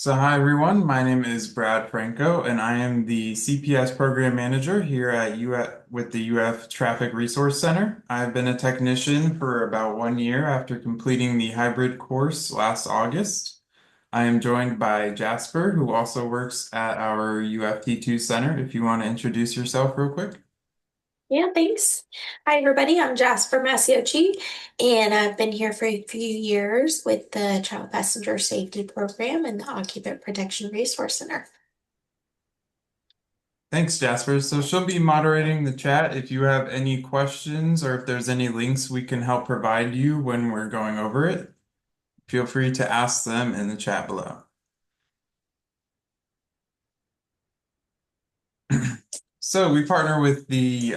So hi everyone, my name is Brad Franco and I am the CPS program manager here at UF with the UF Traffic Resource Center. I've been a technician for about 1 year after completing the hybrid course last August. I am joined by Jasper, who also works at our UFT2 center. If you want to introduce yourself real quick. Yeah, thanks. Hi, everybody. I'm Jasper Masiochi, and I've been here for a few years with the Child Passenger Safety Program and the Occupant Protection Resource Center. Thanks, Jasper. So she'll be moderating the chat. If you have any questions or if there's any links we can help provide you when we're going over it, feel free to ask them in the chat below. So we partner with the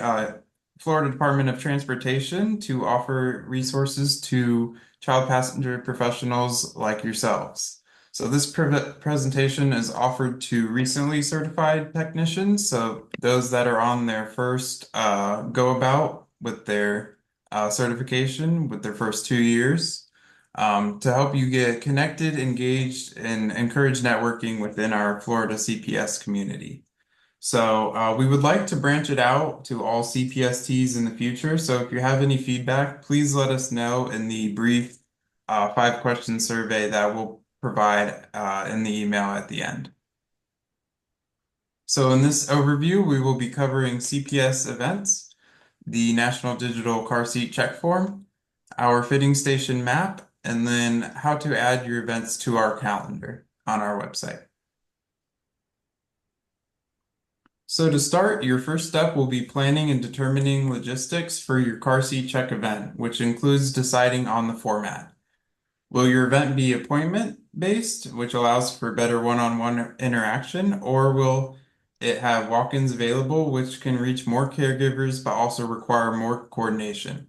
Florida Department of Transportation to offer resources to child passenger professionals like yourselves. So this presentation is offered to recently certified technicians, so those that are on their first go about with their certification with their first 2 years, to help you get connected, engaged, and encourage networking within our Florida CPS community. So we would like to branch it out to all CPSTs in the future. So if you have any feedback, please let us know in the brief 5-question survey that we'll provide in the email at the end. So in this overview, we will be covering CPS events, the National Digital Car Seat Check Form, our fitting station map, and then how to add your events to our calendar on our website. So to start, your first step will be planning and determining logistics for your car seat check event, which includes deciding on the format. Will your event be appointment based, which allows for better one-on-one interaction, or will it have walk-ins available, which can reach more caregivers but also require more coordination?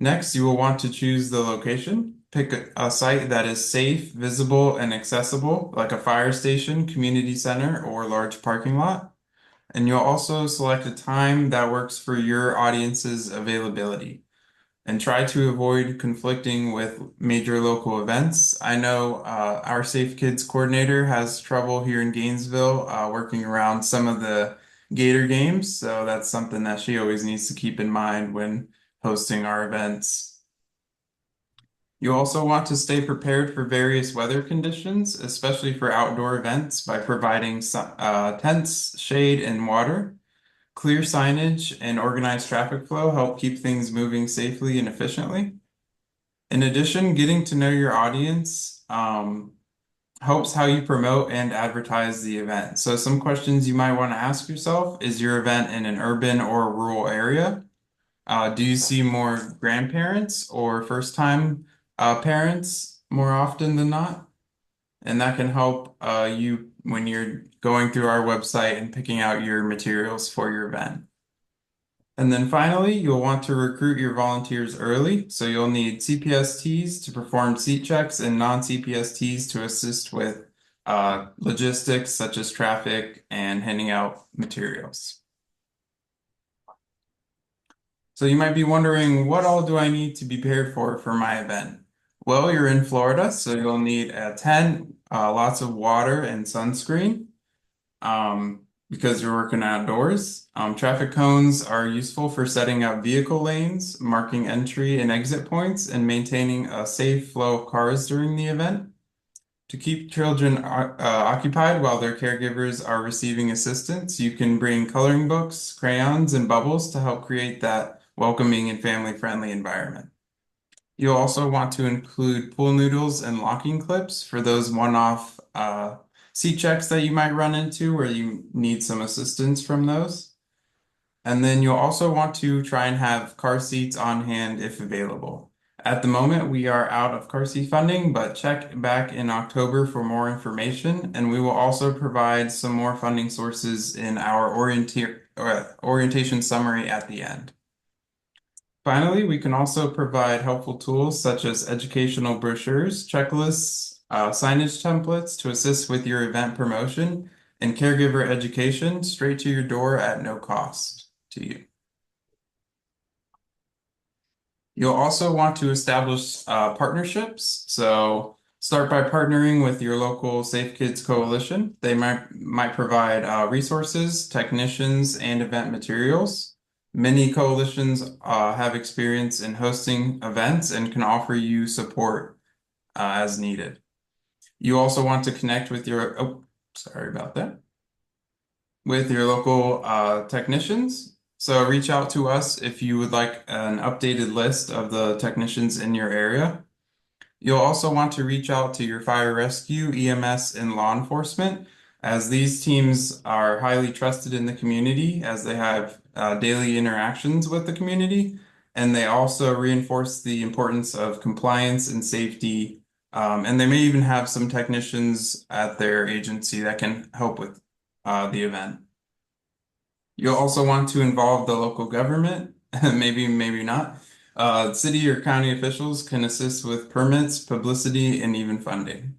Next, you will want to choose the location. Pick a site that is safe, visible, and accessible, like a fire station, community center, or large parking lot. And you'll also select a time that works for your audience's availability and try to avoid conflicting with major local events. I know our Safe Kids coordinator has trouble here in Gainesville working around some of the Gator games, so that's something that she always needs to keep in mind when hosting our events. You also want to stay prepared for various weather conditions, especially for outdoor events, by providing tents, shade, and water. Clear signage and organized traffic flow help keep things moving safely and efficiently. In addition, getting to know your audience helps how you promote and advertise the event. So some questions you might want to ask yourself: is your event in an urban or rural area? Do you see more grandparents or first-time parents more often than not? And that can help you when you're going through our website and picking out your materials for your event. And then finally, you'll want to recruit your volunteers early. So you'll need CPSTs to perform seat checks and non-CPSTs to assist with logistics such as traffic and handing out materials. So you might be wondering, what all do I need to be prepared for my event? Well, you're in Florida, so you'll need a tent, lots of water and sunscreen, because you're working outdoors. Traffic cones are useful for setting up vehicle lanes, marking entry and exit points, and maintaining a safe flow of cars during the event. To keep children occupied while their caregivers are receiving assistance, you can bring coloring books, crayons, and bubbles to help create that welcoming and family-friendly environment. You'll also want to include pool noodles and locking clips for those one-off seat checks that you might run into where you need some assistance from those. And then you'll also want to try and have car seats on hand if available. At the moment, we are out of car seat funding, but check back in October for more information, and we will also provide some more funding sources in our orientation summary at the end. Finally, we can also provide helpful tools such as educational brochures, checklists, signage templates to assist with your event promotion, and caregiver education straight to your door at no cost to you. You'll also want to establish partnerships. So Start by partnering with your local Safe Kids Coalition. They might provide resources, technicians, and event materials. Many coalitions have experience in hosting events and can offer you support as needed. You also want to connect with your, oh, sorry about that, with your local technicians. So reach out to us if you would like an updated list of the technicians in your area. You'll also want to reach out to your fire rescue, EMS, and law enforcement, as these teams are highly trusted in the community as they have daily interactions with the community. And they also reinforce the importance of compliance and safety. And they may even have some technicians at their agency that can help with the event. You'll also want to involve the local government, maybe not. City or county officials can assist with permits, publicity, and even funding.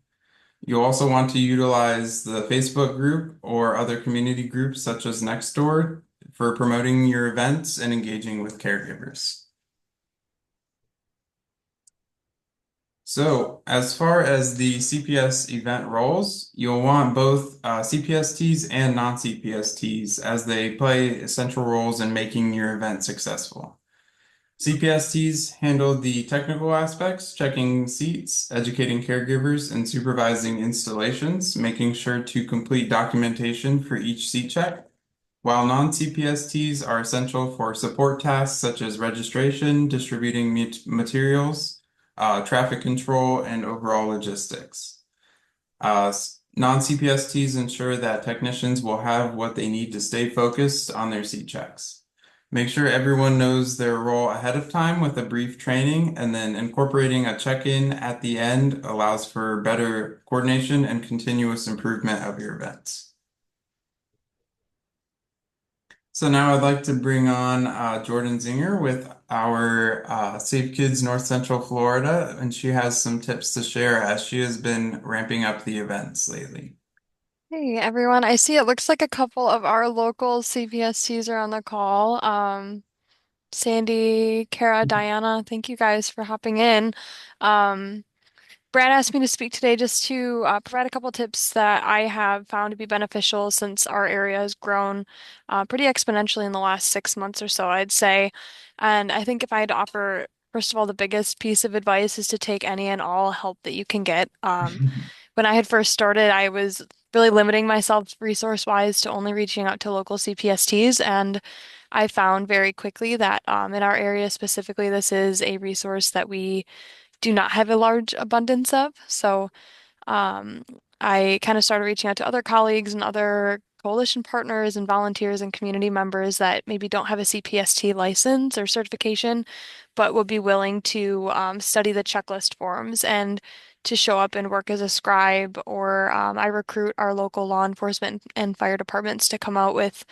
You'll also want to utilize the Facebook group or other community groups such as Nextdoor for promoting your events and engaging with caregivers. So, as far as the CPS event roles, you'll want both CPSTs and non-CPSTs as they play essential roles in making your event successful. CPSTs handle the technical aspects, checking seats, educating caregivers, and supervising installations, making sure to complete documentation for each seat check, while non-CPSTs are essential for support tasks such as registration, distributing materials, traffic control, and overall logistics. Non-CPSTs ensure that technicians will have what they need to stay focused on their seat checks. Make sure everyone knows their role ahead of time with a brief training, and then incorporating a check-in at the end allows for better coordination and continuous improvement of your events. So now I'd like to bring on Jordan Zinger with our Safe Kids North Central Florida, and she has some tips to share as she has been ramping up the events lately. Hey everyone, I see it looks like a couple of our local CPSTs are on the call. Sandy, Kara, Diana, thank you guys for hopping in. Um, Brad asked me to speak today just to provide a couple tips that I have found to be beneficial since our area has grown pretty exponentially in the last 6 months or so, I'd say. And I think if I had to offer, first of all, the biggest piece of advice is to take any and all help that you can get. When I had first started, I was really limiting myself resource-wise to only reaching out to local CPSTs, and I found very quickly that in our area specifically, this is a resource that we do not have a large abundance of. So um, I kind of started reaching out to other colleagues and other coalition partners and volunteers and community members that maybe don't have a CPST license or certification, but would be willing to study the checklist forms and to show up and work as a scribe. Or I recruit our local law enforcement and fire departments to come out with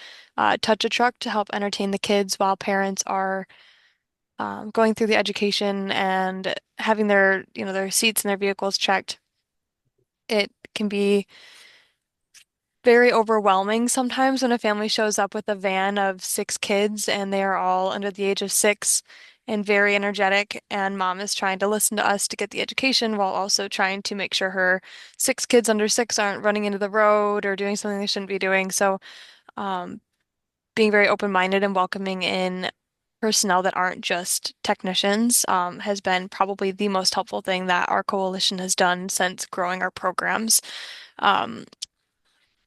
touch a truck to help entertain the kids while parents are going through the education and having their seats and their vehicles checked. It can be very overwhelming sometimes when a family shows up with a van of 6 kids and they are all under the age of 6 and very energetic, and mom is trying to listen to us to get the education while also trying to make sure her 6 kids under 6 aren't running into the road or doing something they shouldn't be doing. So, um, being very open-minded and welcoming in personnel that aren't just technicians has been probably the most helpful thing that our coalition has done since growing our programs. Um,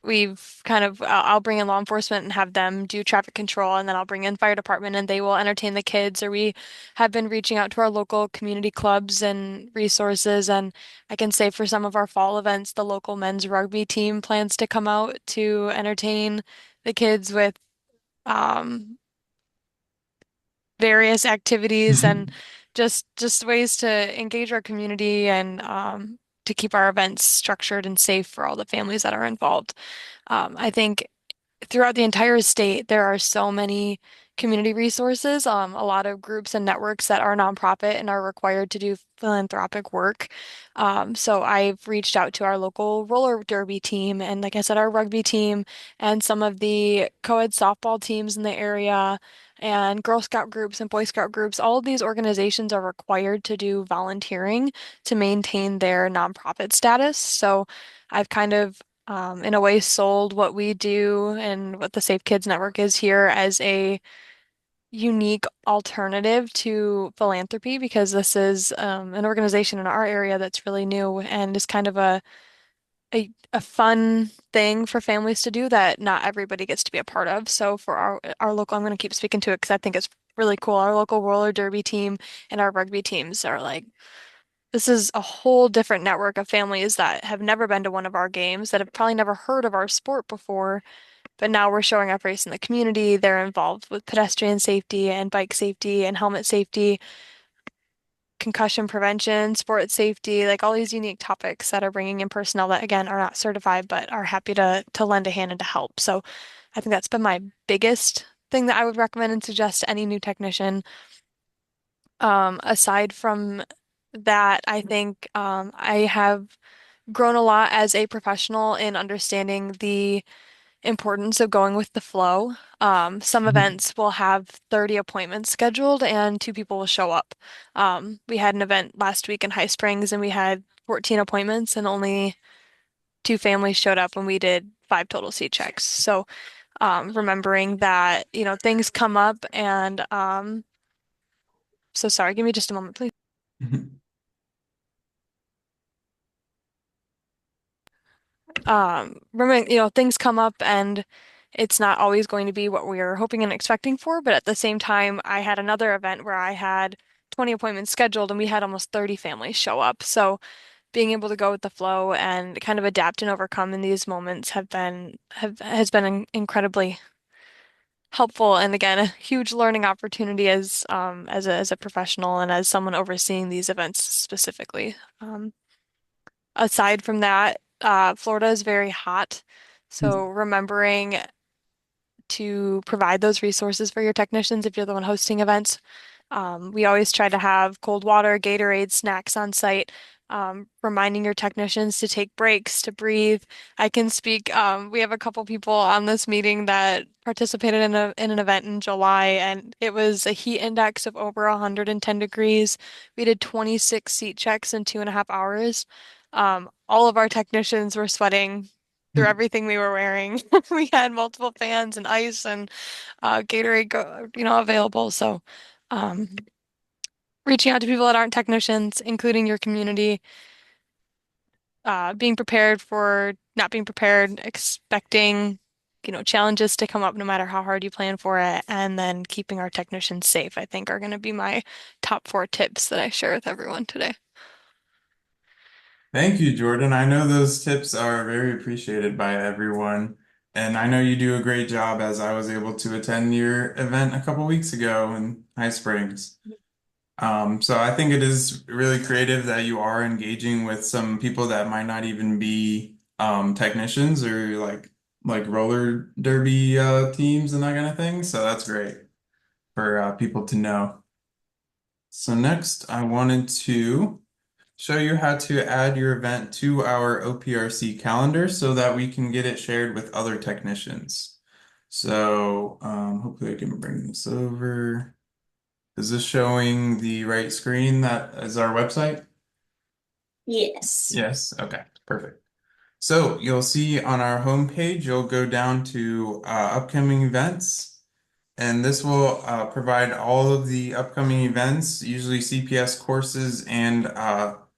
we've kind of, I'll bring in law enforcement and have them do traffic control, and then I'll bring in fire department and they will entertain the kids. Or we have been reaching out to our local community clubs and resources. And I can say for some of our fall events, the local men's rugby team plans to come out to entertain the kids with um, various activities and just ways to engage our community and to keep our events structured and safe for all the families that are involved. I think throughout the entire state, there are so many community resources, a lot of groups and networks that are nonprofit and are required to do philanthropic work. So I've reached out to our local roller derby team and, like I said, our rugby team and some of the co-ed softball teams in the area and Girl Scout groups and Boy Scout groups. All of these organizations are required to do volunteering to maintain their nonprofit status. So I've kind of in a way sold what we do and what the Safe Kids Network is here as a unique alternative to philanthropy because this is an organization in our area that's really new and is kind of a fun thing for families to do that not everybody gets to be a part of. So for our local, I'm going to keep speaking to it because I think it's really cool. Our local roller derby team and our rugby teams are like this is a whole different network of families that have never been to one of our games, that have probably never heard of our sport before, but now we're showing our face in the community. They're involved with pedestrian safety and bike safety and helmet safety, concussion prevention, sport safety, like all these unique topics that are bringing in personnel that, again, are not certified but are happy to lend a hand and to help. So I think that's been my biggest thing that I would recommend and suggest to any new technician. Aside from that, I think I have grown a lot as a professional in understanding the importance of going with the flow. Some Mhm. events will have 30 appointments scheduled and two people will show up. We had an event last week in High Springs and we had 14 appointments and only two families showed up and we did five total seat checks. So remembering that, things come up and so sorry, give me just a moment, please. Remember, things come up and it's not always going to be what we are hoping and expecting for, but at the same time, I had another event where I had 20 appointments scheduled and we had almost 30 families show up. So being able to go with the flow and kind of adapt and overcome in these moments has been incredibly helpful and again a huge learning opportunity as a professional and as someone overseeing these events specifically. Aside from that, Florida is very hot. So remembering to provide those resources for your technicians if you're the one hosting events. We always try to have cold water, Gatorade, snacks on site, reminding your technicians to take breaks, to breathe. I can speak. We have a couple people on this meeting that participated in an event in July, and it was a heat index of over 110 degrees. We did 26 seat checks in 2.5 hours. All of our technicians were sweating through everything we were wearing. We had multiple fans and ice and Gatorade, available. So, um, reaching out to people that aren't technicians, including your community, being prepared for not being prepared, expecting, challenges to come up no matter how hard you plan for it, and then keeping our technicians safe, I think are going to be my top four tips that I share with everyone today. Thank you, Jordan. I know those tips are very appreciated by everyone. And I know you do a great job as I was able to attend your event a couple weeks ago in High Springs. So I think it is really creative that you are engaging with some people that might not even be technicians or like roller derby teams and that kind of thing. So that's great for people to know. So next, I wanted to show you how to add your event to our OPRC calendar so that we can get it shared with other technicians. So hopefully I can bring this over. Is this showing the right screen that is our website? Yes. Yes. Okay, perfect. So you'll see on our homepage, you'll go down to upcoming events. And this will provide all of the upcoming events, usually CPS courses and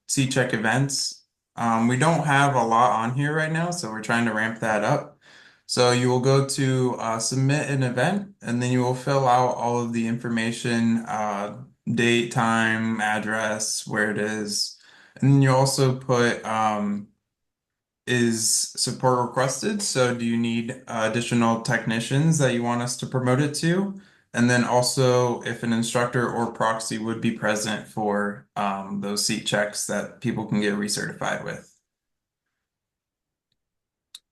C-check events. We don't have a lot on here right now, so we're trying to ramp that up. So you will go to submit an event, and then you will fill out all of the information, date, time, address, where it is. And then you also put is support requested? So do you need additional technicians that you want us to promote it to? And then also if an instructor or proxy would be present for those seat checks that people can get recertified with.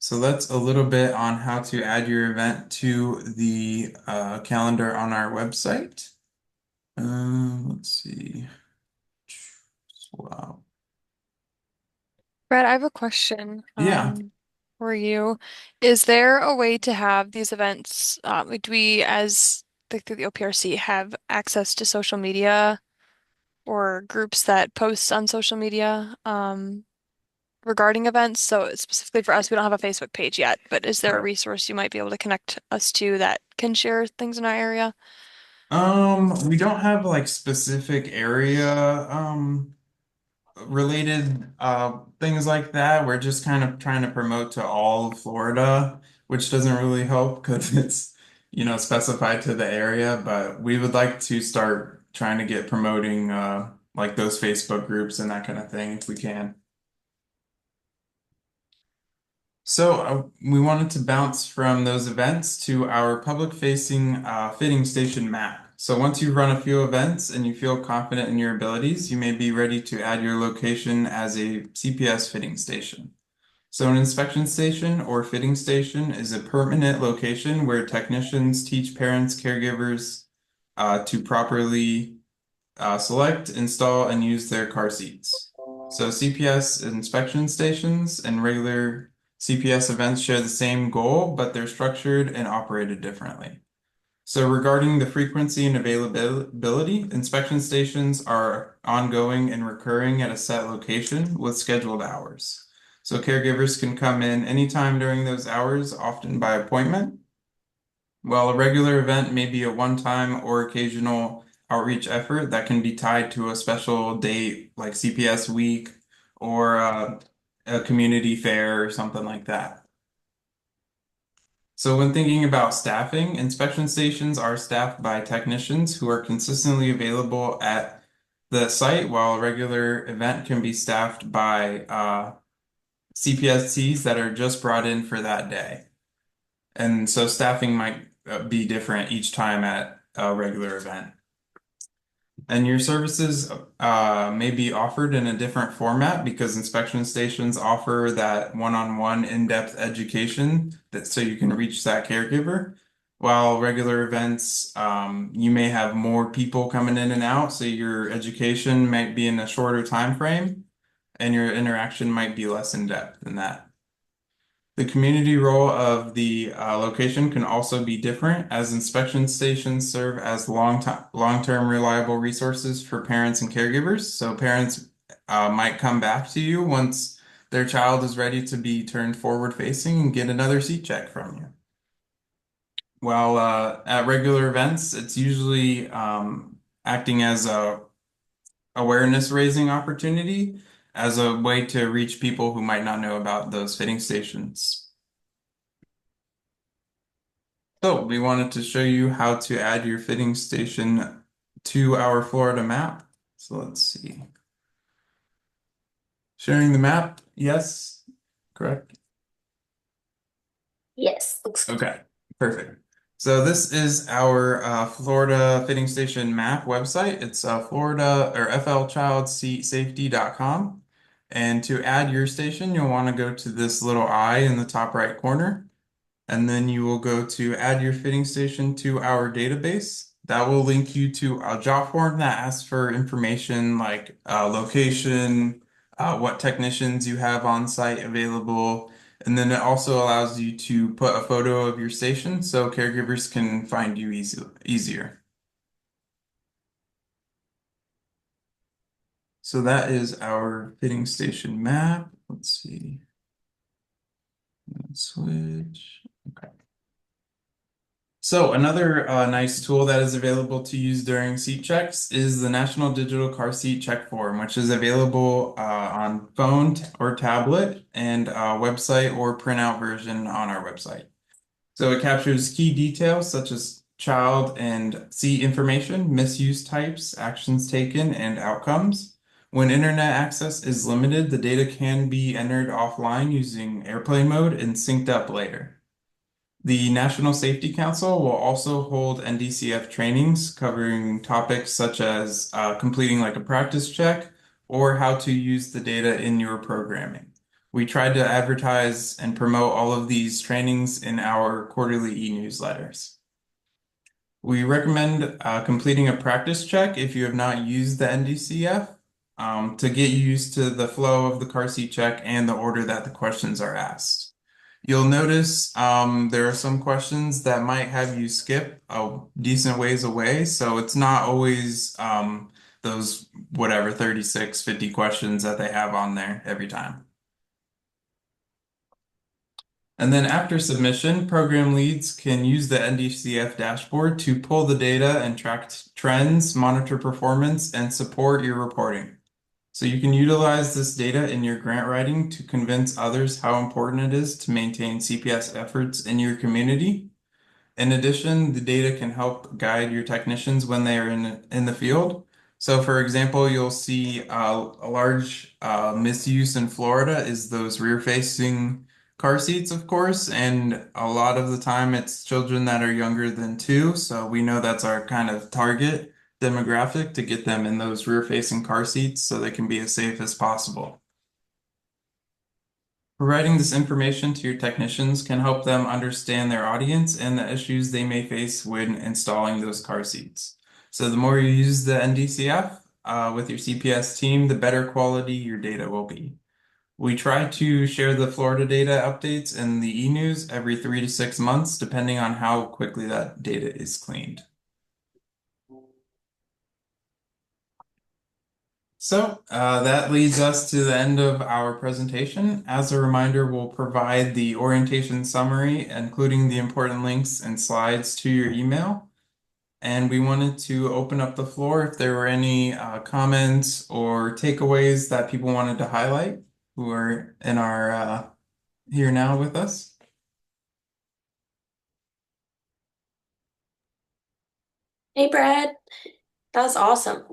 So that's a little bit on how to add your event to the calendar on our website. Let's see. Wow. Brad, I have a question Yeah. for you. Is there a way to have these events, like do we as through the OPRC have access to social media or groups that post on social media regarding events? So specifically for us, we don't have a Facebook page yet, but is there a Right. resource you might be able to connect us to that can share things in our area? We don't have like specific area related things like that. We're just kind of trying to promote to all of Florida, which doesn't really help because it's, specified to the area, but we would like to start trying to get promoting like those Facebook groups and that kind of thing if we can. So we wanted to bounce from those events to our public-facing fitting station map. So once you've run a few events and you feel confident in your abilities, you may be ready to add your location as a CPS fitting station. So an inspection station or fitting station is a permanent location where technicians teach parents, caregivers to properly select, install, and use their car seats. So CPS inspection stations and regular CPS events share the same goal, but they're structured and operated differently. So regarding the frequency and availability, inspection stations are ongoing and recurring at a set location with scheduled hours. So caregivers can come in anytime during those hours, often by appointment. While a regular event may be a one-time or occasional outreach effort that can be tied to a special date like CPS week or a community fair or something like that. So when thinking about staffing, inspection stations are staffed by technicians who are consistently available at the site, while a regular event can be staffed by CPSTs that are just brought in for that day. And so staffing might be different each time at a regular event. And your services may be offered in a different format because inspection stations offer that one-on-one in-depth education that so you can reach that caregiver. While regular events, you may have more people coming in and out, so your education might be in a shorter time frame, and your interaction might be less in depth than that. The community role of the location can also be different, as inspection stations serve as long-term reliable resources for parents and caregivers. So parents might come back to you once their child is ready to be turned forward facing and get another seat check from you. While at regular events, it's usually acting as a awareness raising opportunity as a way to reach people who might not know about those fitting stations. So we wanted to show you how to add your fitting station to our Florida map. So let's see. Sharing the map, yes, correct. Yes, looks good. Okay, perfect. So this is our Florida fitting station map website. It's Florida or flchildsafety.com. And to add your station, you'll want to go to this little I in the top right corner. And then you will go to add your fitting station to our database. That will link you to a job form that asks for information like location, what technicians you have on site available, and then it also allows you to put a photo of your station so caregivers can find you easier. So that is our fitting station map. Let's see. Switch. Okay. So another nice tool that is available to use during seat checks is the National Digital Car Seat Check Form, which is available on phone or tablet and website or printout version on our website. So it captures key details such as child and seat information, misuse types, actions taken, and outcomes. When internet access is limited, the data can be entered offline using airplane mode and synced up later. The National Safety Council will also hold NDCF trainings covering topics such as completing like a practice check or how to use the data in your programming. We tried to advertise and promote all of these trainings in our quarterly e-newsletters. We recommend completing a practice check if you have not used the NDCF to get used to the flow of the car seat check and the order that the questions are asked. You'll notice there are some questions that might have you skip a decent ways away, so it's not always those whatever 36, 50 questions that they have on there every time. And then after submission, program leads can use the NDCF dashboard to pull the data and track trends, monitor performance, and support your reporting. So you can utilize this data in your grant writing to convince others how important it is to maintain CPS efforts in your community. In addition, the data can help guide your technicians when they are in the field. So, for example, you'll see a large misuse in Florida is those rear-facing car seats, of course, and a lot of the time it's children that are younger than 2. So we know that's our kind of target demographic to get them in those rear-facing car seats so they can be as safe as possible. Providing this information to your technicians can help them understand their audience and the issues they may face when installing those car seats. So the more you use the NDCF with your CPS team, the better quality your data will be. We try to share the Florida data updates in the e-news every 3 to 6 months, depending on how quickly that data is cleaned. So that leads us to the end of our presentation. As a reminder, we'll provide the orientation summary, including the important links and slides to your email. And we wanted to open up the floor if there were any comments or takeaways that people wanted to highlight who are in our here now with us. Hey, Brad, that was awesome.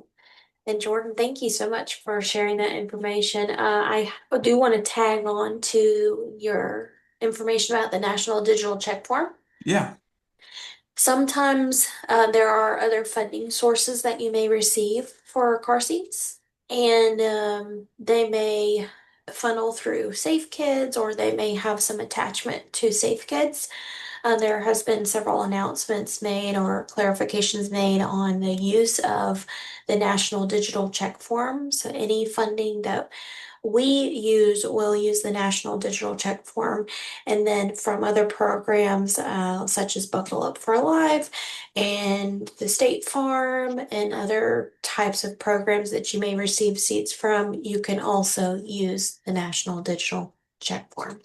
And Jordan, thank you so much for sharing that information. I do want to tag on to your information about the National Digital Check Form. Yeah. Sometimes there are other funding sources that you may receive for car seats, and they may funnel through Safe Kids or they may have some attachment to Safe Kids. There has been several announcements made or clarifications made on the use of the National Digital Check Form. So any funding that we use will use the National Digital Check Form. And then from other programs such as Buckle Up for Life and the State Farm and other types of programs that you may receive seats from, you can also use the National Digital Check Form.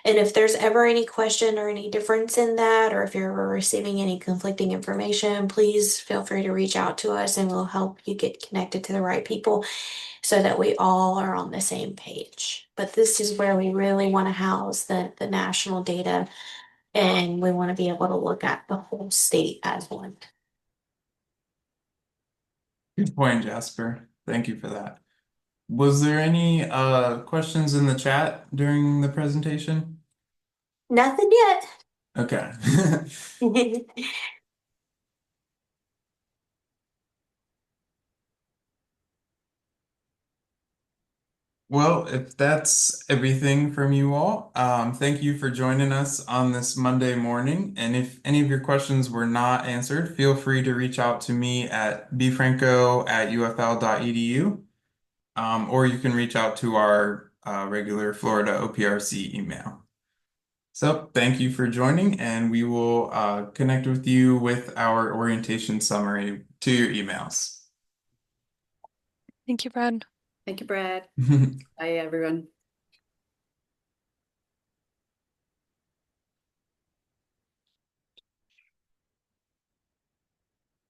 And if there's ever any question or any difference in that, or if you're ever receiving any conflicting information, please feel free to reach out to us and we'll help you get connected to the right people so that we all are on the same page. But this is where we really want to house the national data and we want to be able to look at the whole state as one. Good point, Jasper. Thank you for that. Was there any questions in the chat during the presentation? Nothing yet. Okay. Well, if that's everything from you all, thank you for joining us on this Monday morning. And if any of your questions were not answered, feel free to reach out to me at bfranco@ufl.edu, or you can reach out to our regular Florida OPRC email. So thank you for joining, and we will connect with you with our orientation summary to your emails. Thank you, Brad. Thank you, Brad. Bye, everyone.